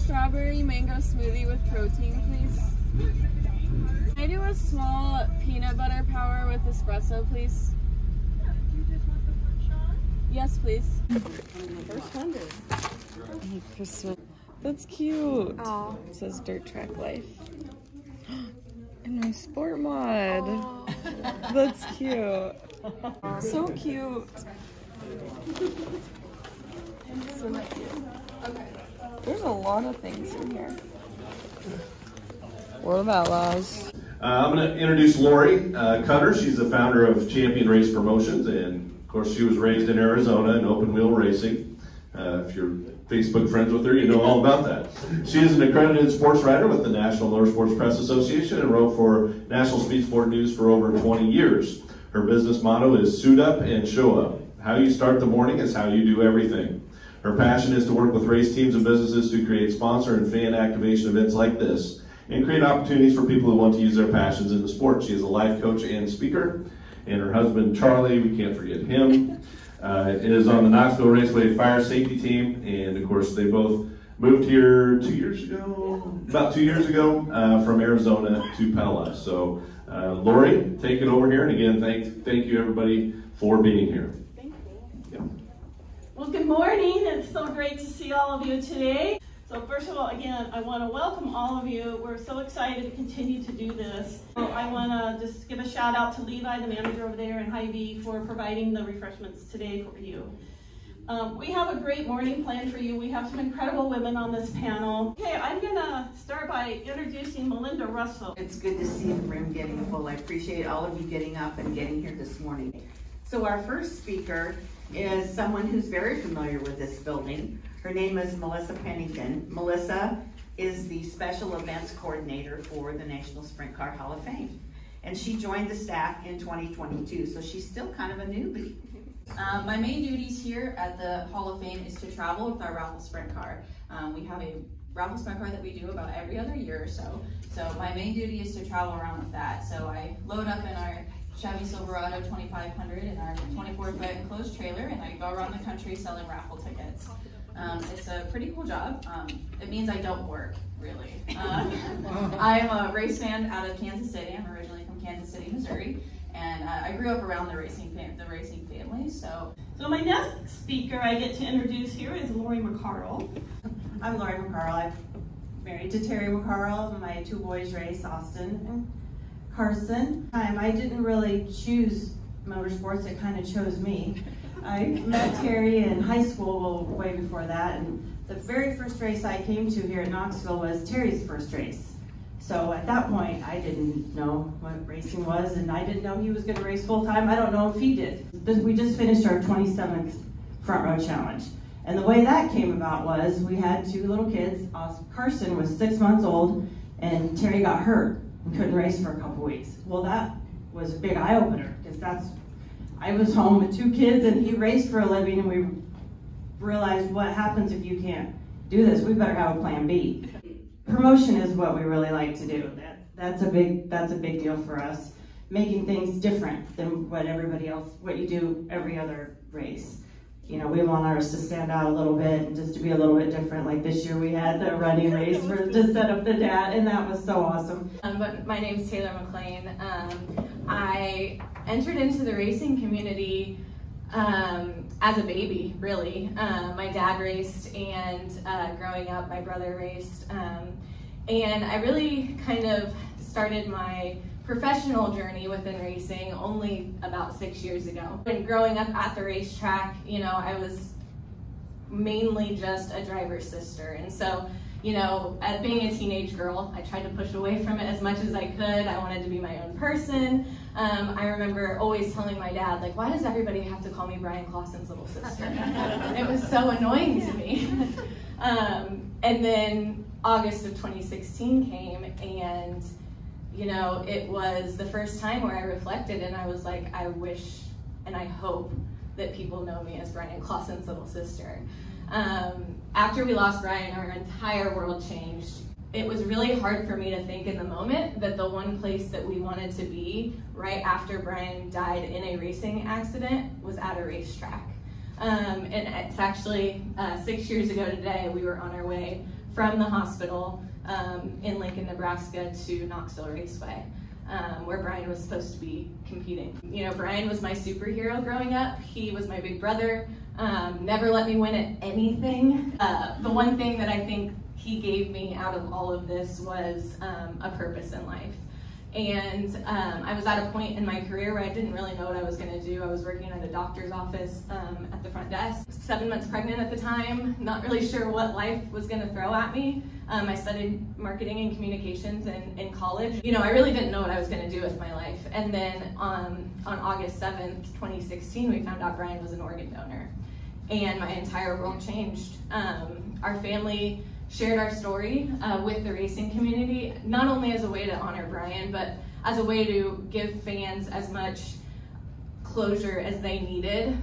strawberry mango smoothie with protein, please? Can I do a small peanut butter power with espresso, please? Yes, please. First 100. Hey, Christmas. That's cute. Aww. It says Dirt Track Life. And my sport mod. Aww. That's cute. So cute. So cute. Okay. There's a lot of things in here. What about Laz? I'm going to introduce Lori Cutter. She's the founder of Champion Race Promotions, and of course she was raised in Arizona in open wheel racing. If you're Facebook friends with her, you know all about that. She is an accredited sports writer with the National Motorsports Press Association and wrote for National Speed Sport News for over 20 years. Her business motto is suit up and show up. How you start the morning is how you do everything. Her passion is to work with race teams and businesses to create sponsor and fan activation events like this and create opportunities for people who want to use their passions in the sport. She is a life coach and speaker, and her husband Charlie, we can't forget him, is on the Knoxville Raceway Fire Safety Team, and of course they both moved here about 2 years ago from Arizona to Pella. So Lori, take it over here, and again, thank you everybody for being here. Well, good morning. It's so great to see all of you today. So first of all, again, I want to welcome all of you. We're so excited to continue to do this. So I want to just give a shout out to Levi, the manager over there, and Hy-Vee for providing the refreshments today for you. We have a great morning planned for you. We have some incredible women on this panel. Okay, I'm going to start by introducing Melinda Russell. It's good to see the room getting full. I appreciate all of you getting up and getting here this morning. So our first speaker is someone who's very familiar with this building. Her name is Melissa Pennington. Melissa is the special events coordinator for the National Sprint Car Hall of Fame. And she joined the staff in 2022, so she's still kind of a newbie. My main duties here at the Hall of Fame is to travel with our raffle sprint car. We have a raffle sprint car that we do about every other year or so. So my main duty is to travel around with that. So I load up in our Chevy Silverado 2500 in our 24-foot enclosed trailer, and I go around the country selling raffle tickets. It's a pretty cool job. It means I don't work, really. I'm a race fan out of Kansas City. I'm originally from Kansas City, Missouri, and I grew up around the racing family. So my next speaker I get to introduce here is Lori McCarl. I'm Lori McCarl. I'm married to Terry McCarl. My two boys race, Austin and Carson. I didn't really choose motorsports, it kind of chose me. I met Terry in high school, way before that, and the very first race I came to here at Knoxville was Terry's first race. So at that point, I didn't know what racing was, and I didn't know he was going to race full time. I don't know if he did. We just finished our 27th Front Row Challenge. And the way that came about was we had two little kids. Carson was 6 months old, and Terry got hurt and couldn't race for a couple weeks. Well, that was a big eye-opener, because I was home with two kids and he raced for a living, and we realized what happens if you can't do this. We better have a plan B. Promotion is what we really like to do. That's a big deal for us. Making things different than what you do every other race. You know, we want ours to stand out a little bit and just to be a little bit different. Like this year we had the running race to set up the dad, and that was so awesome. But my name's Taylor McLean. I entered into the racing community as a baby, really. My dad raced, and growing up my brother raced. And I really kind of started my professional journey within racing only about 6 years ago. And growing up at the racetrack, you know, I was mainly just a driver's sister. And so, you know, as being a teenage girl, I tried to push away from it as much as I could. I wanted to be my own person. I remember always telling my dad, like, why does everybody have to call me Brian Clausen's little sister? It was so annoying to me. And then August of 2016 came, and you know, it was the first time where I reflected and I was like, I wish and I hope that people know me as Brian Clausen's little sister. After we lost Brian, our entire world changed. It was really hard for me to think in the moment that the one place that we wanted to be right after Brian died in a racing accident was at a racetrack. And it's actually 6 years ago today, we were on our way from the hospital in Lincoln, Nebraska to Knoxville Raceway, where Brian was supposed to be competing. You know, Brian was my superhero growing up. He was my big brother, never let me win at anything. The one thing that I think he gave me out of all of this was a purpose in life. And I was at a point in my career where I didn't really know what I was going to do. I was working at a doctor's office at the front desk, 7 months pregnant at the time, not really sure what life was going to throw at me. I studied marketing and communications in college. You know, I really didn't know what I was going to do with my life. And then on August 7th, 2016, we found out Brian was an organ donor. And my entire world changed. Our family shared our story with the racing community, not only as a way to honor Brian, but as a way to give fans as much closure as they needed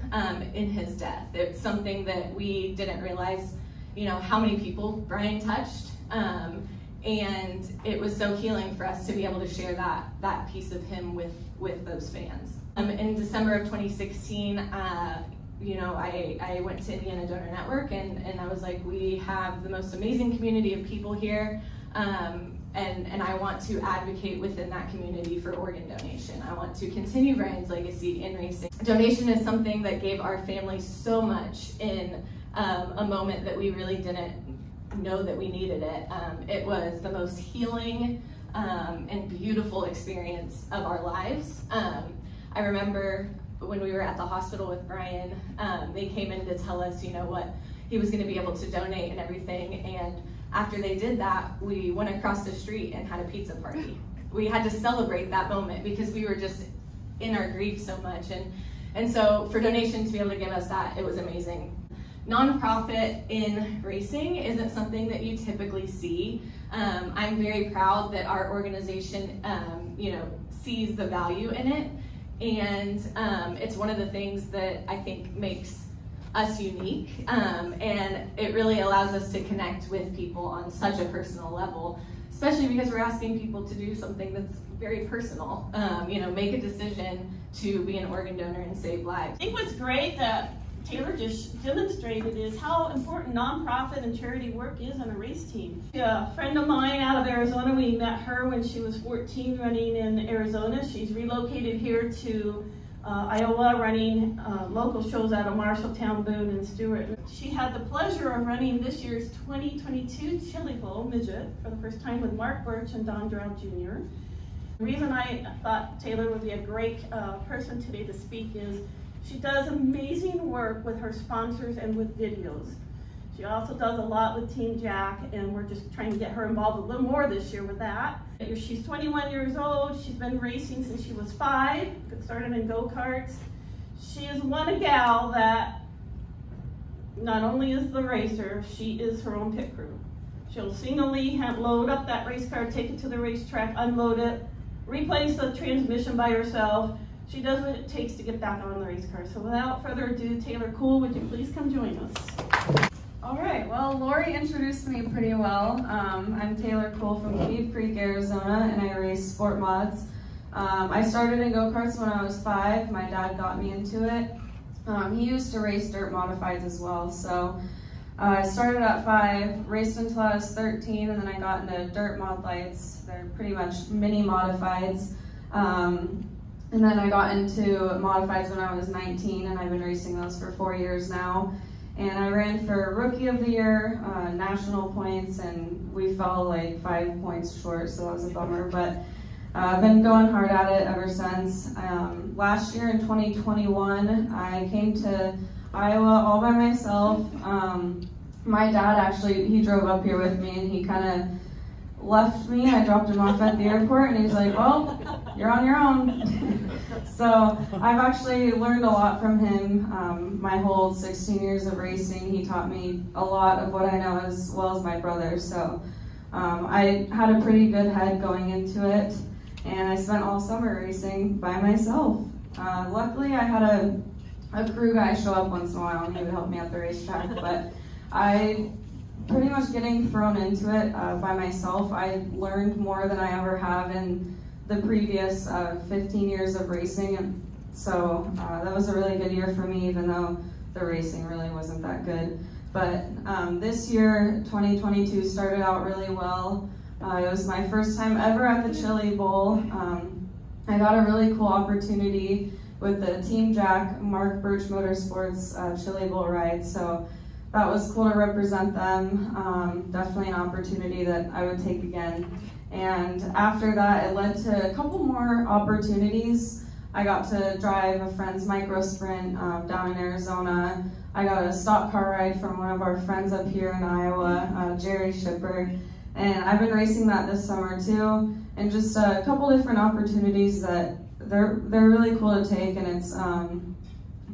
in his death. It's something that we didn't realize, you know, how many people Brian touched, and it was so healing for us to be able to share that piece of him with those fans. In December of 2016, you know, I went to Indiana Donor Network and I was like, we have the most amazing community of people here, and I want to advocate within that community for organ donation. I want to continue Brian's legacy in racing. Donation is something that gave our family so much in a moment that we really didn't know that we needed it. It was the most healing and beautiful experience of our lives. I remember when we were at the hospital with Brian, they came in to tell us, you know, what he was going to be able to donate and everything. And after they did that, we went across the street and had a pizza party. We had to celebrate that moment because we were just in our grief so much. And so for donation to be able to give us that, it was amazing. Nonprofit in racing isn't something that you typically see. I'm very proud that our organization, you know, sees the value in it. And it's one of the things that I think makes us unique, and it really allows us to connect with people on such a personal level, especially because we're asking people to do something that's very personal, you know, make a decision to be an organ donor and save lives. I think what's great that Taylor just demonstrated is how important nonprofit and charity work is on a race team. A friend of mine out of Arizona, we met her when she was 14 running in Arizona. She's relocated here to Iowa, running local shows out of Marshalltown, Boone, and Stewart. She had the pleasure of running this year's 2022 Chili Bowl midget for the first time with Mark Birch and Don Drow Jr. The reason I thought Taylor would be a great person today to speak is she does amazing work with her sponsors and with videos. She also does a lot with Team Jack, and we're just trying to get her involved a little more this year with that. She's 21 years old. She's been racing since she was 5, started in go-karts. She is one gal that not only is the racer, she is her own pit crew. She'll singly load up that race car, take it to the racetrack, unload it, replace the transmission by herself. She does what it takes to get back on the race car. So without further ado, Taylor Cool, would you please come join us? All right, well, Lori introduced me pretty well. I'm Taylor Cool from Cave Creek, Arizona, and I race sport mods. I started in go-karts when I was 5. My dad got me into it. He used to race dirt modifieds as well, so I started at 5, raced until I was 13, and then I got into dirt mod lights. They're pretty much mini modifieds. And then I got into modifieds when I was 19, and I've been racing those for 4 years now. And I ran for Rookie of the Year, national points, and we fell like 5 points short, so that was a bummer. But I've been going hard at it ever since. Last year in 2021, I came to Iowa all by myself. My dad actually, he drove up here with me, and he kind of left me. I dropped him off at the airport, and he's like, well, you're on your own. So I've actually learned a lot from him. My whole 16 years of racing, he taught me a lot of what I know as well as my brother. So I had a pretty good head going into it, and I spent all summer racing by myself. Luckily, I had a crew guy show up once in a while, and he would help me at the racetrack, but I pretty much getting thrown into it by myself. I learned more than I ever have in the previous 15 years of racing, and so that was a really good year for me, even though the racing really wasn't that good. But this year, 2022, started out really well. It was my first time ever at the Chili Bowl. I got a really cool opportunity with the Team Jack Mark Birch Motorsports Chili Bowl ride. So that was cool to represent them. Definitely an opportunity that I would take again. And after that, it led to a couple more opportunities. I got to drive a friend's micro sprint down in Arizona. I got a stock car ride from one of our friends up here in Iowa, Jerry Schipper. And I've been racing that this summer too. And just a couple different opportunities that they're really cool to take, and it's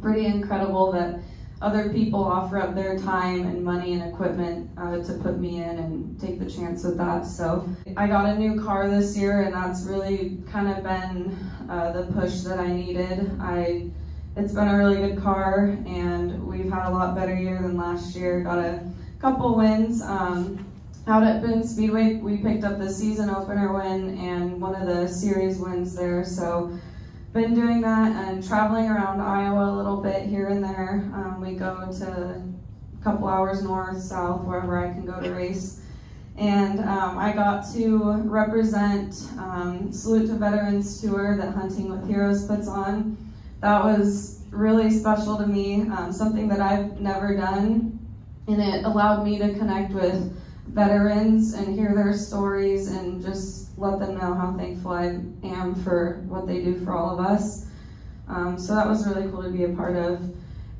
pretty incredible that other people offer up their time and money and equipment to put me in and take the chance with that. So I got a new car this year, and that's really kind of been the push that I needed. It's been a really good car, and we've had a lot better year than last year. Got a couple wins. Out at B&B Speedway, we picked up the season opener win and one of the series wins there. So been doing that and traveling around Iowa a little bit here and there. We go to a couple hours north, south, wherever I can go to race. And I got to represent Salute to Veterans Tour that Hunting with Heroes puts on. That was really special to me, something that I've never done, and it allowed me to connect with veterans and hear their stories and just let them know how thankful I am for what they do for all of us. So that was really cool to be a part of.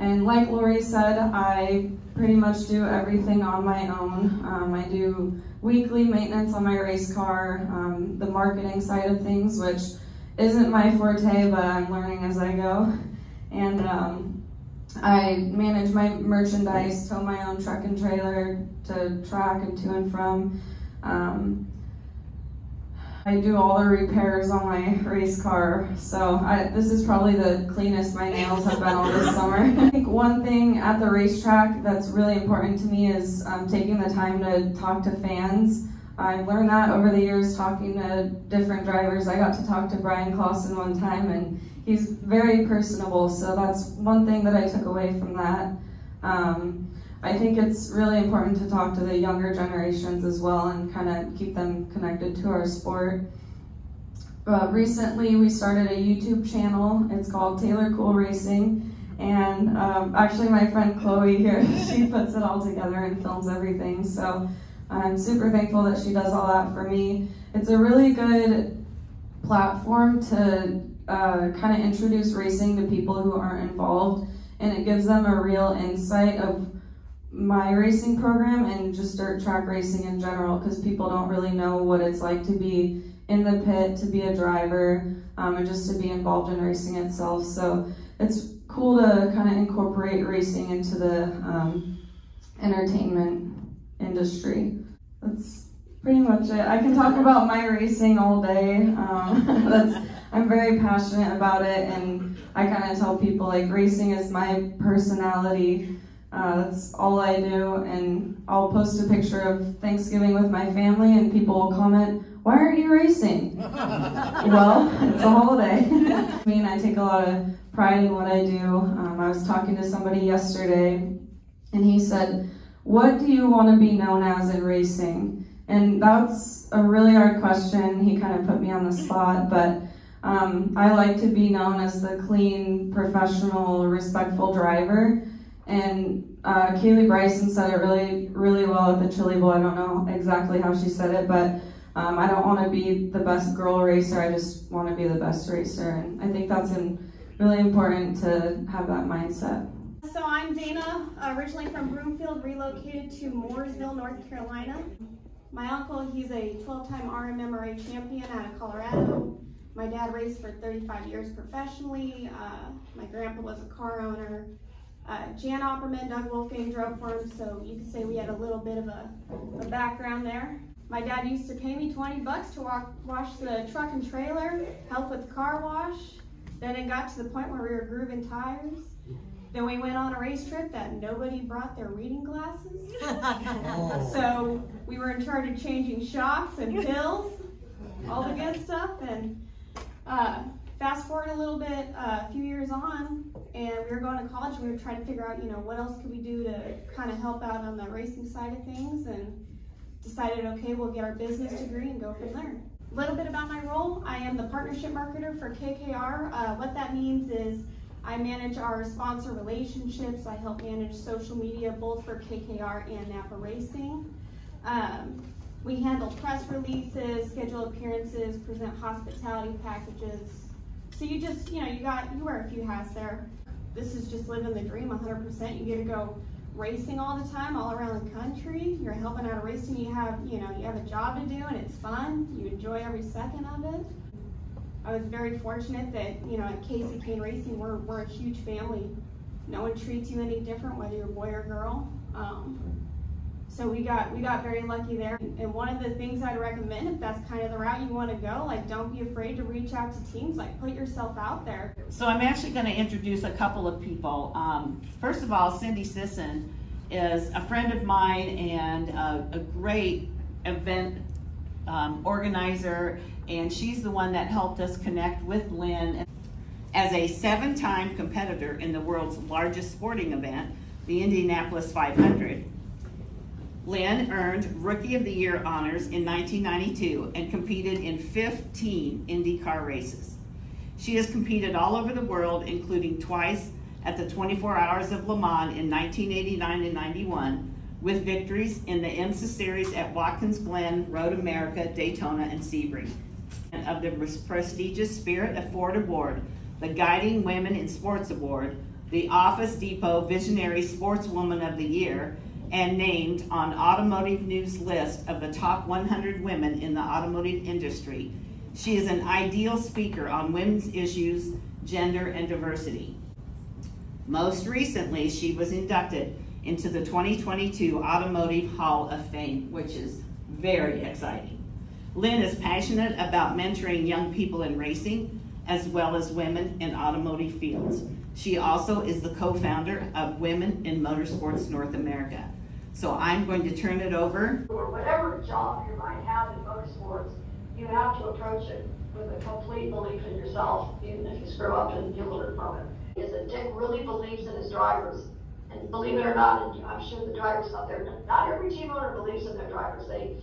And like Lori said, I pretty much do everything on my own. I do weekly maintenance on my race car, the marketing side of things, which isn't my forte, but I'm learning as I go. And I manage my merchandise, tow my own truck and trailer to track and to and from. I do all the repairs on my race car, so this is probably the cleanest my nails have been all this summer. I think one thing at the racetrack that's really important to me is taking the time to talk to fans. I've learned that over the years talking to different drivers. I got to talk to Brian Clausen one time, and he's very personable, so that's one thing that I took away from that. I think it's really important to talk to the younger generations as well and kind of keep them connected to our sport. Recently, we started a YouTube channel. It's called Taylor Cool Racing, and actually my friend Chloe here, she puts it all together and films everything, so I'm super thankful that she does all that for me. It's a really good platform to kind of introduce racing to people who aren't involved, and it gives them a real insight of my racing program and just dirt track racing in general, because people don't really know what it's like to be in the pit, to be a driver, and just to be involved in racing itself. So it's cool to kind of incorporate racing into the entertainment industry. That's pretty much it. I can talk about my racing all day. I'm very passionate about it, and I kind of tell people like racing is my personality. That's all I do, and I'll post a picture of Thanksgiving with my family and people will comment, "Why aren't you racing?" Well, it's a holiday. I mean, I take a lot of pride in what I do. I was talking to somebody yesterday, and he said, "What do you want to be known as in racing?" And that's a really hard question. He kind of put me on the spot, but I like to be known as the clean, professional, respectful driver. And Kaylee Bryson said it really, really well at the Chili Bowl. I don't know exactly how she said it, but I don't want to be the best girl racer. I just want to be the best racer. And I think that's really important to have that mindset. So I'm Dana, originally from Broomfield, relocated to Mooresville, North Carolina. My uncle, he's a 12-time RMMRA champion out of Colorado. My dad raced for 35 years professionally. My grandpa was a car owner. Jan Opperman, Doug Wolfgang drove for him, so you could say we had a little bit of a background there. My dad used to pay me $20 to wash the truck and trailer, help with the car wash. Then it got to the point where we were grooving tires. Then we went on a race trip that nobody brought their reading glasses. So we were in charge of changing shocks and pills, all the good stuff. And Fast forward a little bit, a few years on, and we were going to college. We were trying to figure out, what else could we do to kind of help out on the racing side of things, and decided, okay, we'll get our business degree and go from there. A little bit about my role. I am the partnership marketer for KKR. What that means is I manage our sponsor relationships. I help manage social media both for KKR and Napa Racing. We handle press releases, schedule appearances, present hospitality packages. So you just, you wear a few hats there. This is just living the dream 100%. You get to go racing all the time, all around the country. You're helping out a racing. You have a job to do, and it's fun. You enjoy every second of it. I was very fortunate that, at Casey Kane Racing, we're a huge family. No one treats you any different, whether you're a boy or girl. So we got very lucky there. And one of the things I'd recommend, if that's kind of the route you want to go, don't be afraid to reach out to teams, put yourself out there. So I'm actually going to introduce a couple of people. First of all, Cindy Sisson is a friend of mine and a great event organizer, and she's the one that helped us connect with Lynn. As a 7-time competitor in the world's largest sporting event, the Indianapolis 500, Lynn earned Rookie of the Year honors in 1992 and competed in 15 IndyCar races. She has competed all over the world, including twice at the 24 Hours of Le Mans in 1989 and 91, with victories in the IMSA Series at Watkins Glen, Road America, Daytona, and Sebring. And of the prestigious Spirit of Ford Award, the Guiding Women in Sports Award, the Office Depot Visionary Sportswoman of the Year, and named on Automotive News list of the top 100 women in the automotive industry. She is an ideal speaker on women's issues, gender, and diversity. Most recently, she was inducted into the 2022 Automotive Hall of Fame, which is very exciting. Lynn is passionate about mentoring young people in racing, as well as women in automotive fields. She also is the co-founder of Women in Motorsports North America. So I'm going to turn it over. Or whatever job you might have in motorsports, you have to approach it with a complete belief in yourself, even if you screw up and you learn from it. Is that Dick really believes in his drivers. And believe it or not, and I'm sure the drivers out there, not every team owner believes in their drivers. They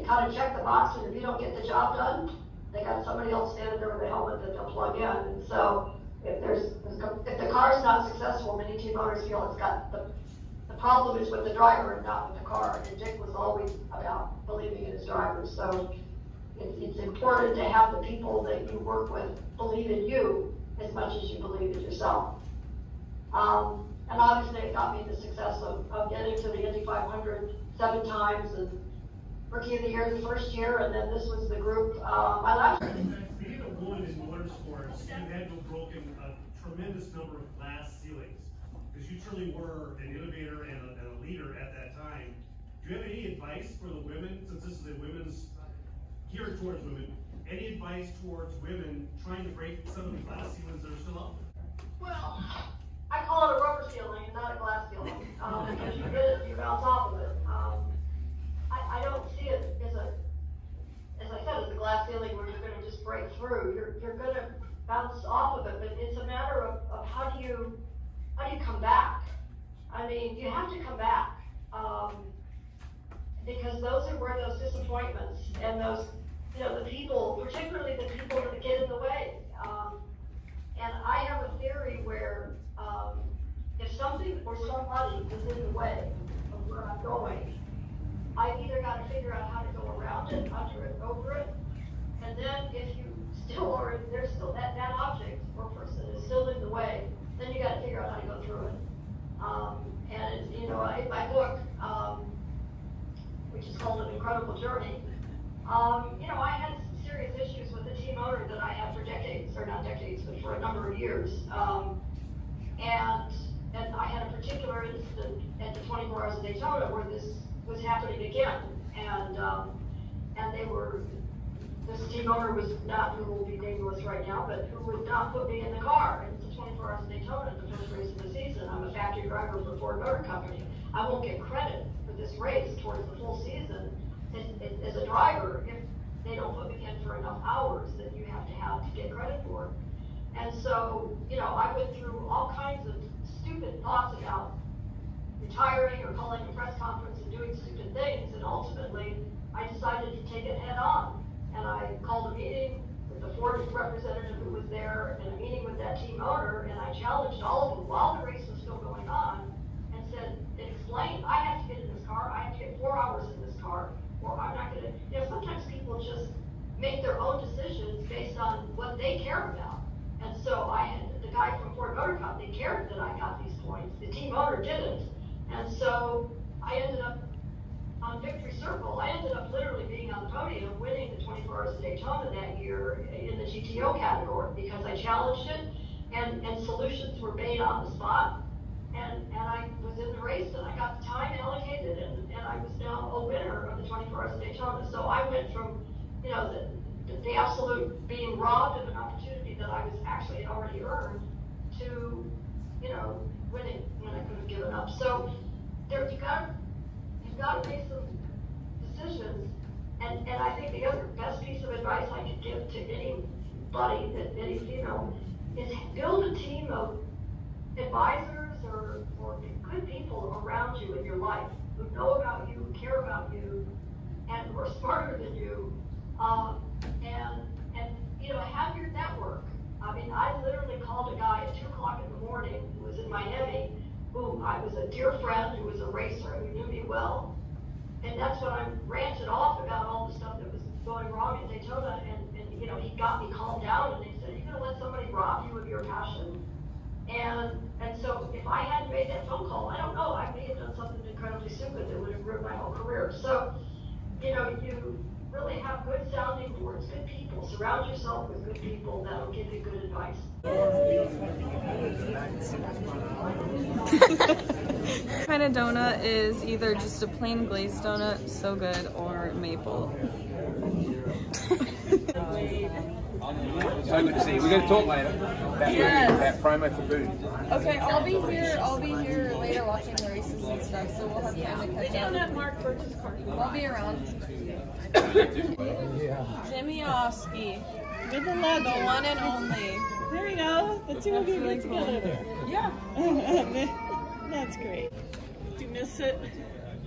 kind of check the box, and if you don't get the job done, they got somebody else standing there with a helmet that they'll plug in. And so if the car's not successful, many team owners feel it's got the problem is with the driver and not with the car. And Dick was always about believing in his drivers. So it's important to have the people that you work with believe in you as much as you believe in yourself. And obviously it got me the success of getting to the Indy 500 7 times and Rookie of the Year the first year, and then this was the group my last year. Being a woman in motorsports, you had to have broken a tremendous number of glass ceilings, because you truly were an innovator and a leader at that time. Do you have any advice for the women, since this is a women's, geared towards women, any advice towards women trying to break some of the glass ceilings that are still out there? Well, I call it a rubber ceiling and not a glass ceiling. Because you hit it, you bounce off of it. I don't see it as I said, as a glass ceiling where you're going to just break through. You're going to bounce off of it, but it's a matter of how do you come back? I mean, you have to come back because those are where those disappointments and those, the people, particularly the people that get in the way. And I have a theory where if something or somebody is in the way of where I'm going, I've either got to figure out how to go around it, under it, over it, and then if you still are, there's still that object or person is still in the way, then you got to figure out how to go through it. And in my book, which is called An Incredible Journey, I had some serious issues with the team owner that I had for decades, or not decades, but for a number of years. And I had a particular incident at the 24 Hours of Daytona where this was happening again, and this team owner was not, who will be nameless right now, but who would not put me in the car. And it's the 24 Hours of Daytona, the first race of the season. I'm a factory driver for Ford Motor Company. I won't get credit for this race towards the full season as a driver if they don't put me in for enough hours that you have to get credit for. And so, you know, I went through all kinds of stupid thoughts about retiring or calling a press conference and doing stupid things, and ultimately I decided to take it head on. And I called a meeting with the Ford representative who was there, and a meeting with that team owner, and I challenged all of them while the race was still going on, and said, explain, I have to get in this car, I have to get 4 hours in this car, or I'm not gonna, you know, sometimes people just make their own decisions based on what they care about. And so I had, the guy from Ford Motor Company cared that I got these points, the team owner didn't. And so I ended up on Victory Circle, I ended up literally being on the podium winning the 24 Hours of Daytona that year in the GTO category because I challenged it and solutions were made on the spot. And I was in the race and I got the time allocated and I was now a winner of the 24 Hours of Daytona. So I went from, you know, the absolute being robbed of an opportunity that I was actually already earned to, you know, winning when I could have given up. So there, you've got to make some decisions. And I think the other best piece of advice I could give to anybody, any female, is build a team of advisors or good people around you in your life who know about you, who care about you, and who are smarter than you, and you know, have your network. I mean, I literally called a guy at 2 o'clock in the morning who was in Miami, who I was a dear friend, who was a racer, who knew me well, and that's when I ranted off about all the stuff that was going wrong in Daytona, and you know, he got me calmed down, and he said, "You're gonna let somebody rob you of your passion?" And so if I hadn't made that phone call, I don't know, I may have done something incredibly stupid that would have ruined my whole career. So, you know, you really have good sounding boards, good people. Surround yourself with good people that'll give you good advice. Kind of donut is either just a plain glazed donut, so good, or maple. So good to see you. We're going to talk later about promo for food. Okay, I'll be here later watching the races and stuff, so we'll have time to catch up. Mark Birch's car. I'll be around. Jimmy Oski. With the logo. The one and only. There you go. The two of you really get together. cool. Yeah. That's great. Do you miss it?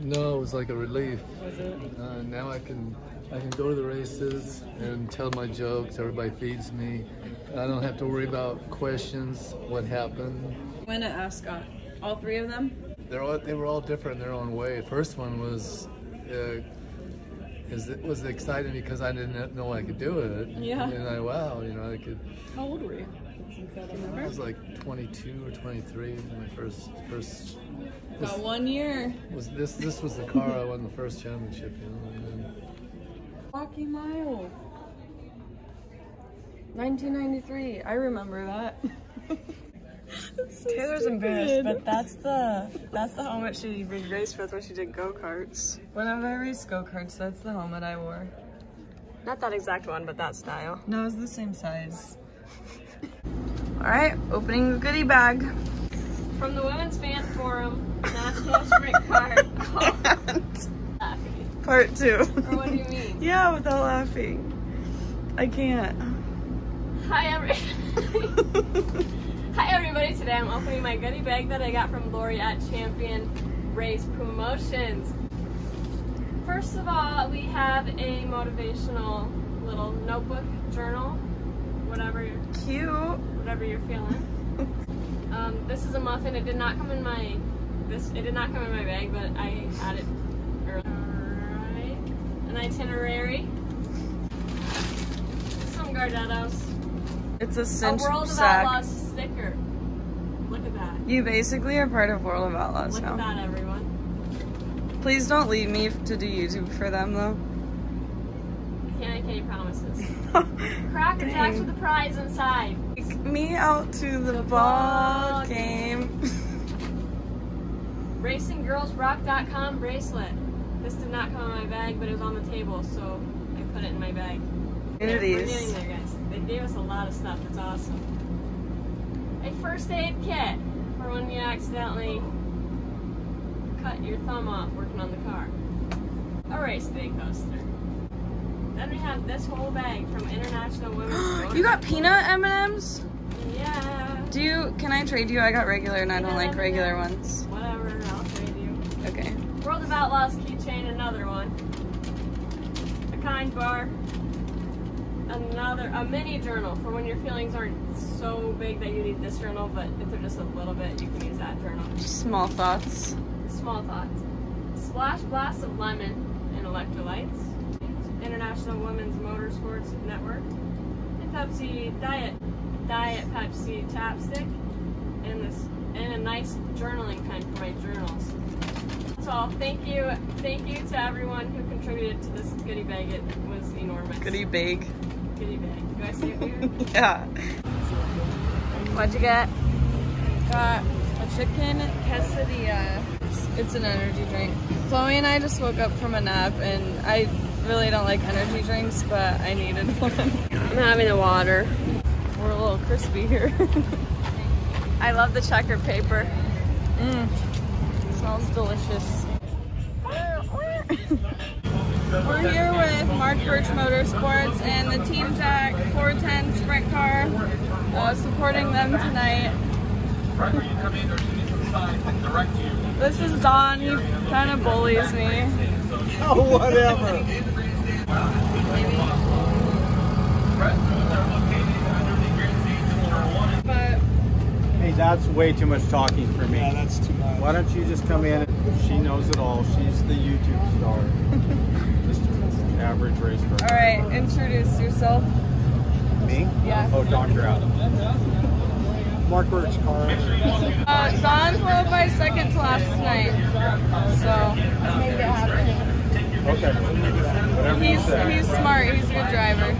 No, it was like a relief. Was it? Now I can go to the races and tell my jokes. Everybody feeds me. I don't have to worry about questions. What happened? When at Ascot, all 3 of them. They were all different in their own way. The first one was exciting because I didn't know I could do it. Yeah. And I could. How old were you? I was like 22 or 23 when my first. Got 1 year. This was the car I won the first championship in. Rocky Mile. 1993. I remember that. So Taylor's stupid. Embarrassed, but that's the helmet she raced with when she did go-karts. Whenever I raced go-karts, that's the helmet I wore. Not that exact one, but that style. No, it's the same size. Alright, opening the goodie bag. From the Women's Fan Forum, National Sprint Car. Part 2. Or what do you mean? Yeah, without laughing. I can't. Hi everybody, today I'm opening my goodie bag that I got from Lori at Champion Race Promotions. First of all, we have a motivational little notebook, journal, whatever you're feeling. This is a muffin. It did not come in my bag, but I had it earlier. Alright. An itinerary. Some Gardettos. It's a cinch sack. A World of Outlaws sticker. Look at that. You basically are part of World of Outlaws now. Look at that, everyone. Please don't leave me to do YouTube for them, though. Can't make any promises. Cracker Jacks with a prize inside. Take me out to the ball game. RacingGirlsRock.com bracelet. This did not come in my bag, but it was on the table, so I put it in my bag. We're getting there, guys. They gave us a lot of stuff. It's awesome. A first aid kit for when you accidentally cut your thumb off working on the car. A race day coaster. Then we have this whole bag from International Women's Motorsport. You got peanut M&Ms? Yeah. Can I trade you? I got regular and I don't like regular ones. Whatever, I'll trade you. Okay. World of Outlaws keychain, another one. A kind bar. A mini journal for when your feelings aren't so big that you need this journal, but if they're just a little bit, you can use that journal. Small thoughts. Small thoughts. Splash blast of lemon and electrolytes. International Women's Motorsports Network. And Pepsi Diet Pepsi Chapstick. And a nice journaling pen for my journals. So thank you to everyone who contributed to this goodie bag. It was enormous. Goodie bag. Goodie bag. Do I say it weird? Yeah. What'd you get? Got a chicken quesadilla. It's an energy drink. Chloe and I just woke up from a nap, and I really don't like energy drinks, but I needed one. I'm having a water. We're a little crispy here. I love the checkered paper. Smells delicious. We're here with Mark Birch Motorsports and the Team Jack 410 Sprint car, supporting them tonight. This is Don, he kind of bullies me. Oh, whatever. But hey, that's way too much talking for me. Yeah, that's too much. Why don't you just come in? She knows it all. She's the YouTube star. Just an average race person. all right, introduce yourself. Me? Yeah. Oh, Dr. Adam. Mark Birch car. Don qualified second to last tonight, so made it happen. Okay. Whatever you say. He's smart. He's a good driver.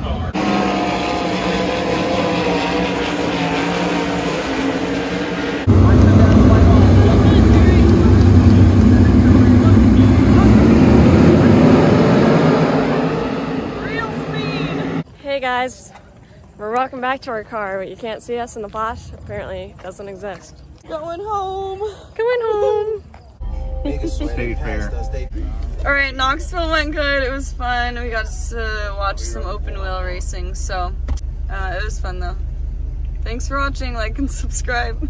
Hey guys, we're walking back to our car, but you can't see us in the flash. Apparently, it doesn't exist. Going home. Going home. State fair. All right, Knoxville went good. It was fun. We got to watch some open wheel racing, so it was fun though. Thanks for watching. Like and subscribe.